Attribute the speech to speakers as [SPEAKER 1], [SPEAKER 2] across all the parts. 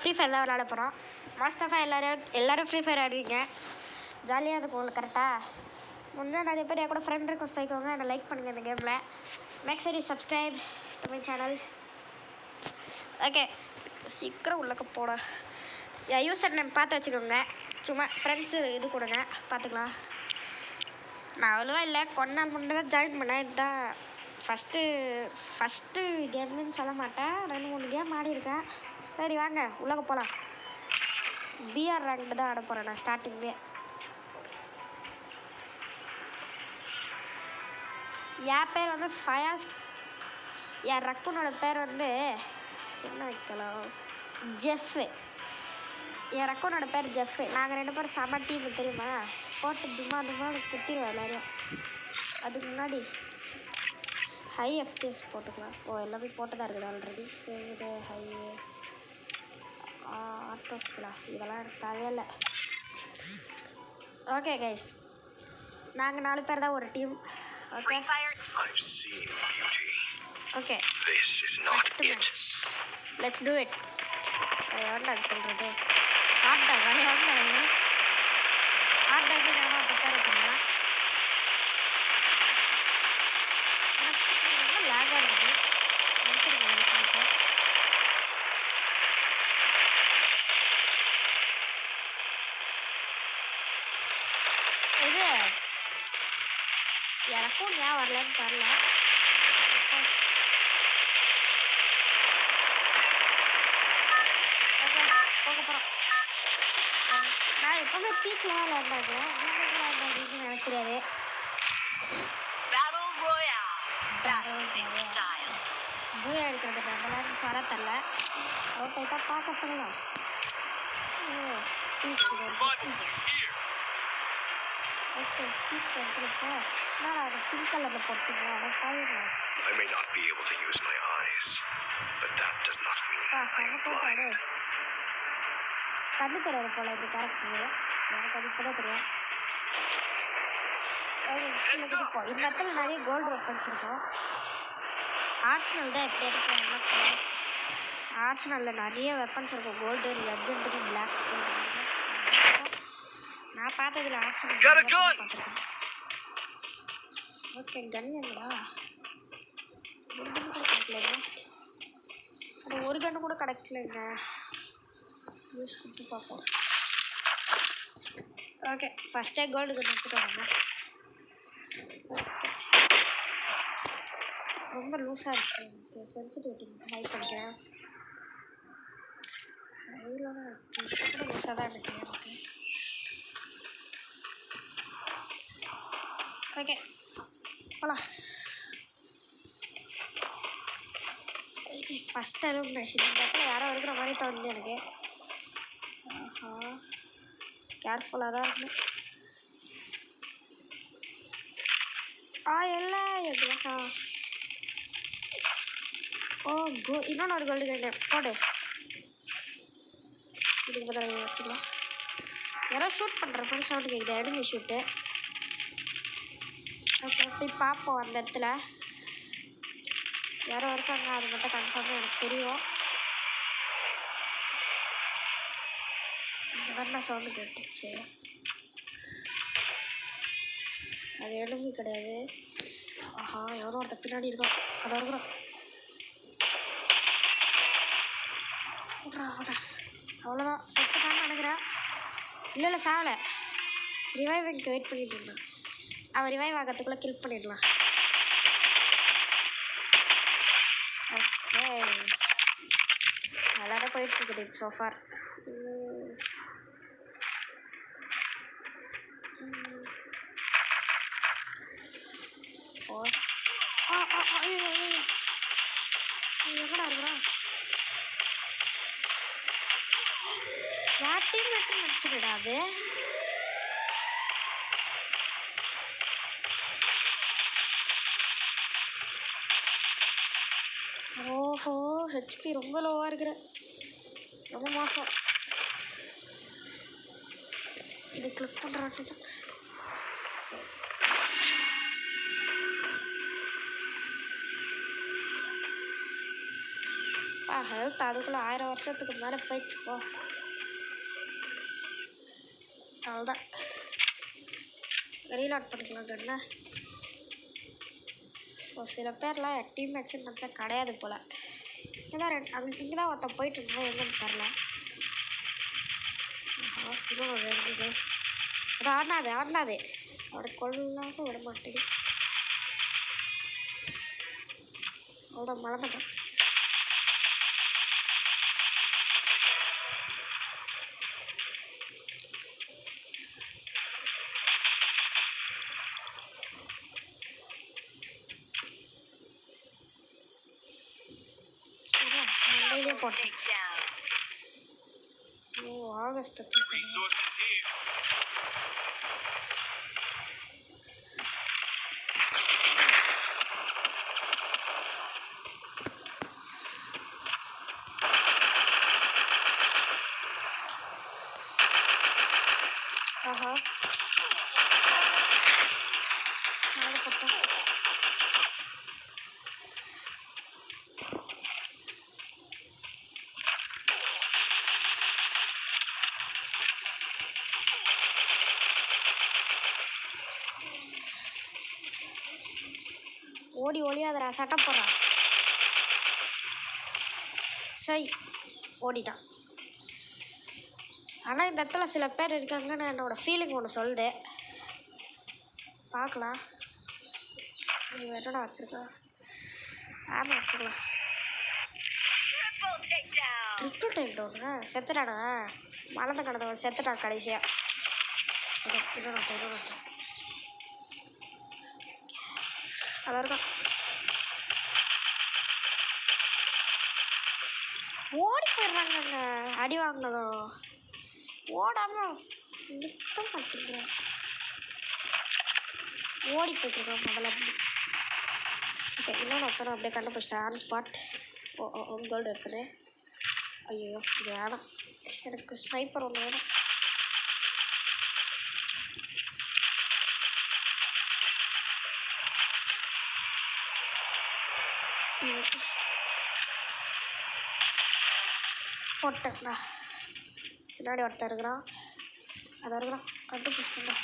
[SPEAKER 1] Free fire தான் விளாட போகிறோம். மோஸ்ட் ஆஃபாக எல்லோரும் ஃப்ரீ ஃபயர் ஆடுவீங்க, ஜாலியாக இருக்கும் உங்களுக்கு. கரெக்டாக முன்னே நிறைய பேர் என் கூட ஃப்ரெண்ட் ரிக்வெஸ்ட் ஆகிக்கோங்க, என்னை லைக் பண்ணுங்கள் இந்த கேமில். Make sure you subscribe to my channel. Okay, சீக்கிரம் உள்ளக்க போட. என் யூசர் நேம் பார்த்து வச்சுக்கோங்க. சும்மா ஃப்ரெண்ட்ஸு இது கொடுங்க, பார்த்துக்கலாம். நான் அவ்வளோவா இல்லை, கொஞ்ச நாள் முன்னே தான் ஜாயின் பண்ணேன். இதுதான் ஃபஸ்ட்டு கேம்னு சொல்ல மாட்டேன், 2-3 கேம் ஆடிருக்கேன். சரி வாங்க உள்ளக்க போகலாம். பிஆர் ரேங்க் தான் ஆட போகிறேன் நான் ஸ்டார்டிங்லேயே. என் பேர் வந்து ஃபயாஸ். என் ரக்குனோட பேர் வந்து என்ன வைக்கலாம், ஜெஃப்பு. என் ரக்குனோட பேர் ஜெஃப்பு. நாங்கள் 2 பேரும் செம டீம் தெரியுமா, போட்டு தும்மான்னு குத்திடுவோம் எல்லாரையும். அதுக்கு முன்னாடி ஹை எஃப்டிஎஸ் போட்டுக்கலாம். எல்லாமே போட்டு தான் இருக்குது ஆல்ரெடி. இது ஹை ஆட்டோஸ்களா, இதெல்லாம் எனக்கு தேவையில்லை. ஓகே கைஸ், நாங்கள் 4 பேர் தான் ஒரு team. Okay okay, let's do it. எவ்வளோ அது சொல்கிறது, ஹாட் டாக் நான் ப்ரிப்பேர் பண்ணுறேன். ரொம்ப லேகாக இருக்குது. இது எனக்கும் ஏன் வரலன்னு தெரில. ஓகே போக போகிறோம். நான் எப்போவுமே பீக்கில் தான் விளையாடுறேன், எனக்கு தெரியாது. பூயா எடுக்கிறது அதெல்லாம் வர தரல. அவர் டைட்டாக பார்க்க சொல்லலாம். ஓகே பீக் எடுத்துருப்போ நான் அதை பிங்க் கலரில் போட்டுங்க, அதை பாருங்க. கண்ணு தெரியாது போல இந்த கேரக்டரு, எனக்கு அது இப்போ தான் தெரியும். இந்த இடத்துல நிறைய கோல்டு வெப்பன்ஸ் இருக்கும். ஆர்சனல் தான் எப்படி எடுக்கலாம். ஆர்சனலில் நிறைய வெப்பன்ஸ் இருக்கும், கோல்டு, லெஜெண்டரி, பிளாக். நான் பார்த்ததில்ல ஆர்சனல் பார்த்துருக்கேன். ஓகே கன் எங்கடா, ஒரு கன்று கூட கிடைக்கலங்க. அது ஒரு கன்று கூட கிடைக்கலங்க. யூஸ் கொடுத்து பார்ப்போம். ஓகே ஃபஸ்ட்டே கோல்டு கன் எடுத்துகிட்டு வாங்க. ரொம்ப லூஸாக இருக்குது, எனக்கு சென்சிட்டிவிட்டி ஹை பண்ணிக்கிறேன். ஹையில் தான் லூஸாக தான் இருக்குது எனக்கு. ஓகே போகலாம். ஃபஸ்ட் எலிமினேஷன் இந்த இடத்துல யாரோ இருக்கிற மாதிரி தோணுது எனக்கு. ஆஹா கேர்ஃபுல்லாக தான் இருக்கணும். எல்லாம் எப்படியா இன்னொன்று ஒரு கோல்டு கேட்க போடு. இதுக்கு பதில் வச்சுக்கலாம். யாரோ ஷூட் பண்ணுற மாதிரி சவுண்டு கேட்குது, எனிமி ஷூட்டு. ஓகே போய் பார்ப்போம். அந்த இடத்துல யாரோ இருக்காங்க, அது மட்டும் கன்ஃபார்மாக எனக்கு தெரியும். இந்த மாதிரி சவுண்டு கேட்டுச்சு, அது எலும்பி கிடையாது. ஆஹா எவ்வளோ ஒருத்த பின்னாடி இருக்கோம், அதை இருக்கிறோம். அவ்வளோதான் செத்துட்டான்னு நினைக்கிறேன். இல்லை சாவலை, ரிவைவிங்க்கு வெயிட் பண்ணிட்டு இருந்தேன். அவன் ரிவைவ் ஆகிறதுக்குள்ளே கில் பண்ணிடலாம். ஓகே நல்லா தான் போயிட்டுருக்குது சோஃபார். எங்கடா இருக்கிறோம், யார்ட்டையும் மட்டும் நினச்சிக்கிடாது. ஓஹோ ஹெச்பி ரொம்ப லோவாக இருக்கிற, ரொம்ப மோசம். இது கிளிக் பண்ணுறாட்டு தான். ஹெல்த் அதுக்குள்ளே 1000 வருஷத்துக்கு மேலே போயிடுச்சு போ. அவ்வளோதான், ரீலாட் பண்ணிக்கலாம் என்ன. ஸோ சில பேர்லாம் டீம் மேட்ச்சுன்னு நினச்சா கிடையாது போல். இங்கே தான் இங்கே தான் ஒருத்தன் போயிட்டு இருந்தா எங்கன்னு தெரில. இன்னும் 2 பேஸ் அது ஆடினாது அவனை கொள்ளாமல் விட மாட்டேங்குது. அவ்வளோ மறந்துட்டேன். மண்டையிலே போட்டேன். ஓ ஆகஸ்ட் ஆஹா போட்டேன். ஓடி ஒளியாதரா, சட்டை போடுறான். சை ஓடிட்டான். ஆனால் இந்த இடத்துல சில பேர் இருக்காங்கன்னு என்னோடய ஃபீலிங் ஒன்று சொல்லுது. பார்க்கலாம். நீ என்னடா வச்சுருக்கா? ஆமாம் வச்சுக்கலாம். ட்ரிப்பிள் டேக் டவுனா? செத்துட்டானா? மலர்ந்து கிடந்தவன் செத்துட்டான் கடைசியாக. இன்னும் அதான் இருக்கும். ஓடி போயிடுறாங்கங்க அடி வாங்கினதும். ஓடாமல் நிற்க மாட்டேங்கிறேன். ஓடி போயிட்டுருக்கோம் முதல்ல. ஓகே இன்னொன்று ஒருத்தரும் அப்படியே கண்டுபிடிச்சேன் ஆன் ஸ்பாட். கோல்டு இருக்குது. ஐயோ இது வேணாம், எனக்கு ஸ்னைப்பர் ஒன்று வேணும். போட்டேன்டா. பின்னாடி ஒருத்தர் இருக்கிறான். அதை இருக்கிறான் கண்டுபிடிச்சிட்டேன்டா.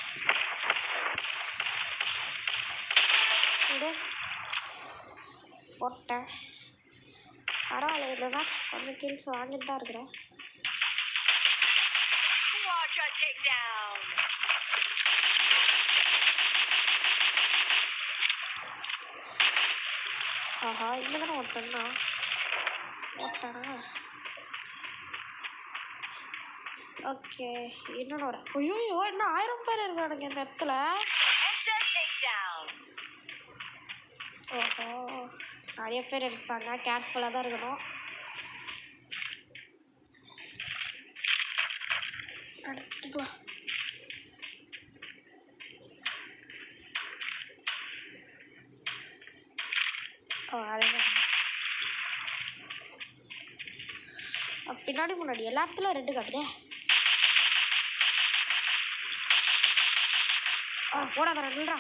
[SPEAKER 1] போட்டேன். பரவாயில்ல, இந்த மேட்ச் கொஞ்சம் கில்ஸ் வாங்கிட்டு தான் இருக்கிறேன். ஆஹா இங்கே தானே ஒருத்தன் தான் போட்டானா. ஓகே இன்னொன்று ஒரு ஐயோ என்ன 1000 பேர் இருக்கானுங்க இந்த இடத்துல. ஓஹோ நிறைய பேர் இருப்பாங்க, கேர்ஃபுல்லாக தான் இருக்கணும். எடுத்துக்கலாம். அதுதான் பின்னாடி முன்னாடி எல்லா இடத்துலையும் 2 காட்டுதே. போடாத நில்றா.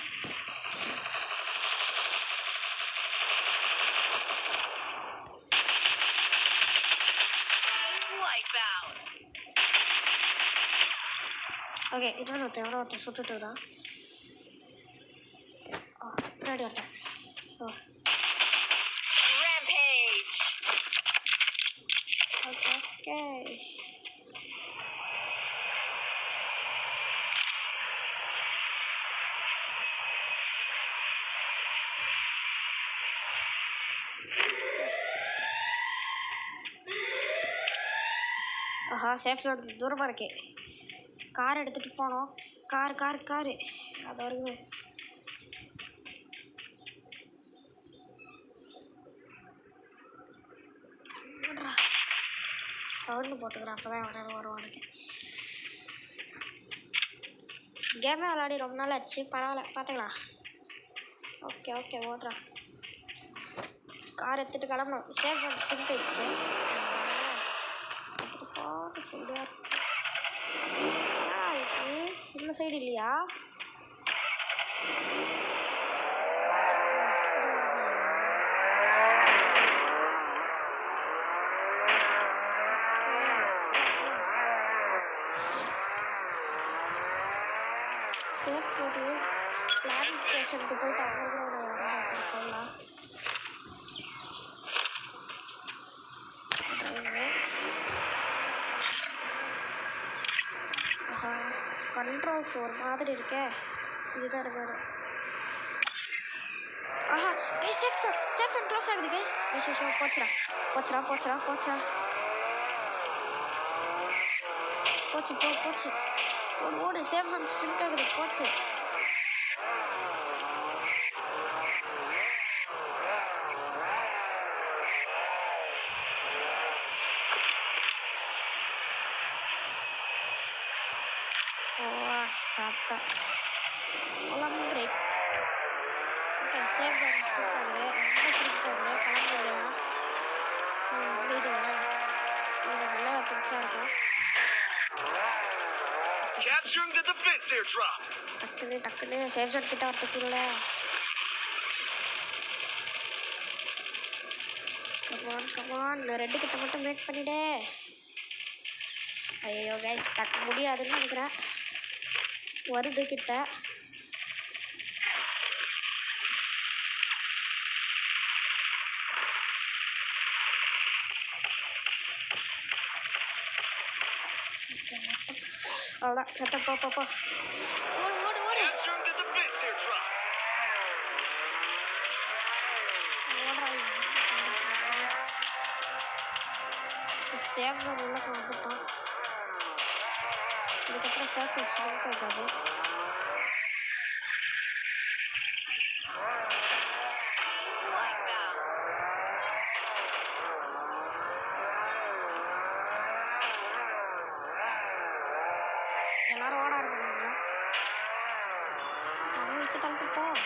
[SPEAKER 1] ஓகே இன்னொன்று எவ்வளோ ஒருத்தர் சுட்டுட்டு தான் பின்னாடி ஒருத்தன். ஓகே ஆஹா சேஃப் ஜோன் தூரமாக இருக்கே. கார் எடுத்துகிட்டு போனோம். காரு அது வருது. சவுண்டு போட்டுக்கிறேன், அப்போ தான் எவனாலும் வருவானுக்கு. கேமே விளையாடி ரொம்ப நாள் ஆச்சு, பரவாயில்ல பார்த்துக்கலாம். ஓகே ஓடுறா. கார் எடுத்துகிட்டு கிளம்பணும். சேஃப் ஜோன் ஃபுல் போயிடுச்சு. பார்த்து சொல்லுவார். இந்த சைடு இல்லையா? சேஃப் போட்டு பிளான் ஸ்டேஷனுக்கு போயிட்டு அவங்க பார்த்துருக்கோம்லாம் கண்ட்ரோல்ஸ் ஒரு மாதிரி இருக்கே இதுதான் இருக்காது ஆஹா கைஸ் சேஃப் சன் க்ளோஸ் ஆகுது கைஸ் ஐயோ போச்சுடா போச்சு ஓடு சேஃப் சன் ஸ்லிப் ஆகுது போச்சு சாப்பிட்டேன் பிரேக் ஓகே சேஃப் சன் ஸ்லிப் ஆகுது ரொம்ப ஸ்லிப் ஆகுது கிளம்பிடலாம் இது நல்ல பெருசாக இருக்கும்
[SPEAKER 2] Capturing the defense airdrop.
[SPEAKER 1] டக்குன்னு சேஃப் சன் கிட்ட வரதுக்குள்ள கமான் ரெட்டு கிட்ட மட்டும் மேக் பண்ணிடே ஐயோ கைஸ் டக்கு முடியாதுன்னு நினைக்கிறேன் வருது கிட்ட அவ்வளோதான் சத்த போ ஓடு சேஃப் ஜோன் உள்ள வந்துட்டோம் இதுக்கப்புறம் சர்க்கிள் ஸ்லிப் ஆகாது எல்லாரும் ஓட ஆரம்பிங்க நம்ம வச்சு தள்ளிப்போம்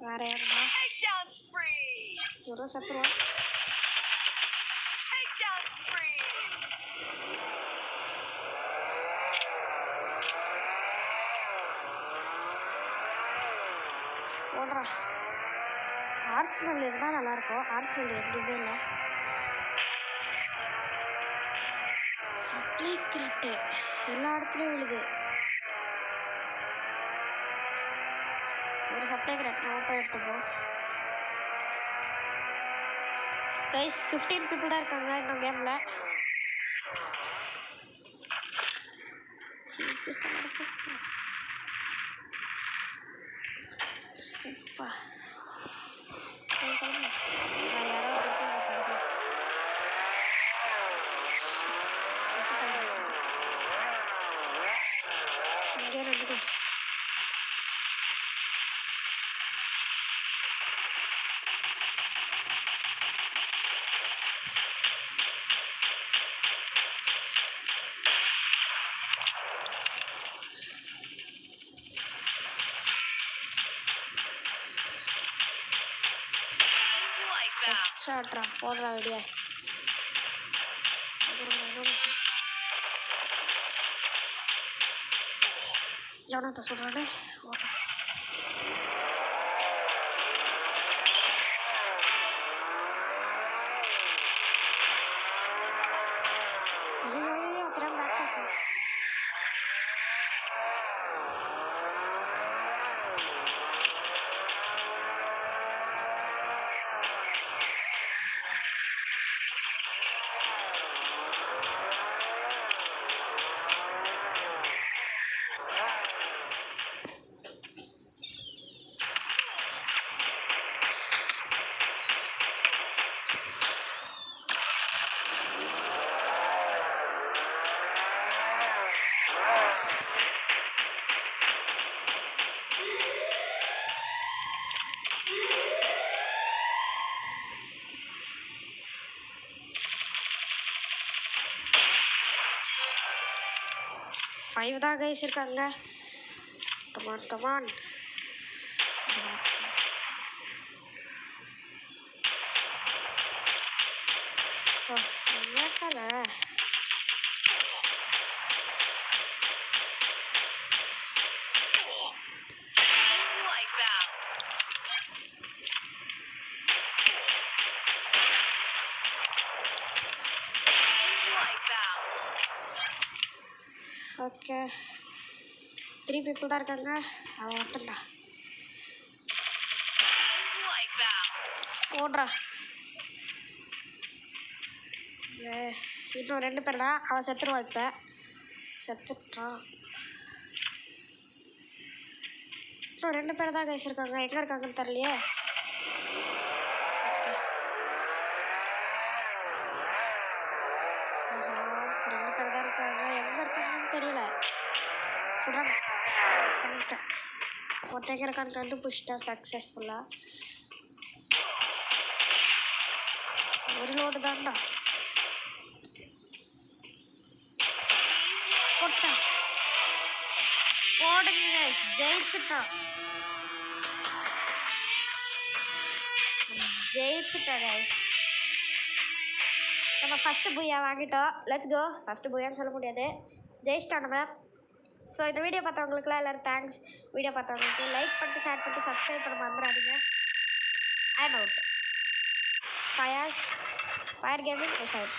[SPEAKER 1] வேற யாருமா ஒரு சத்துருவா ஓடுறா ஆர்சனல் இருந்தால் நல்லாயிருக்கும் ஆர்சனல் எதுவுமே இல்லை சப்ளை கிரட்டு எல்லா இடத்துலையும் விழுது ஒரு சப்ளை கிரட் ஓப்பன் எடுத்துப்போம் கைஸ் 15 people தான் இருக்காங்க இன்னும் கேமில் வேறு யாரோ இங்கே ரெண்டு 18 போடுறா வெளியே எவனத்தை சொல்கிறானே ஓடுறா அப்புறம் பேக் ஃபைவ் தான் கைஸ் இருக்காங்க கமான் ஏக்கல ஓகே 3 people தான் இருக்காங்க. அவன் ஒருத்தன்டா போடுறா. இன்னும் 2 பேர் தான். அவன் செத்துருவான். இப்போ செத்துட்டான். இன்னும் 2 பேர் தான் கைஸ் இருக்காங்க. எங்கே இருக்காங்கன்னு தெரியலையே. ரெண்டு பேர் தான் இருக்காங்க. எங்கே இருக்காங்கன்னு தெரியல. சொல்கிறாங்க கண்டுபிடிச்சிட்டேன். ஒருத்தங்க இருக்கான்னு கண்டுபிடிச்சிட்டேன் சக்ஸஸ்ஃபுல்லாக. ஒரு லோடு தான்டா போட்டேன். போடுங்க, ஜெயிச்சுட்டான். கைஸ். நம்ம ஃபஸ்ட்டு பூயா வாங்கிட்டோம். Let's go. ஃபஸ்ட்டு பூயான்னு சொல்ல முடியாது, ஜெயிச்சிட்டோம் நம்ம. ஸோ இந்த வீடியோ பார்த்தவங்களுக்குலாம் எல்லோரும் தேங்க்ஸ். வீடியோ பார்த்தவங்களுக்கு லைக் பண்ணிட்டு ஷேர் பண்ணிட்டு சப்ஸ்கிரைப் பண்ண மறந்துடாதீங்க. I am out. Fire gaming is out.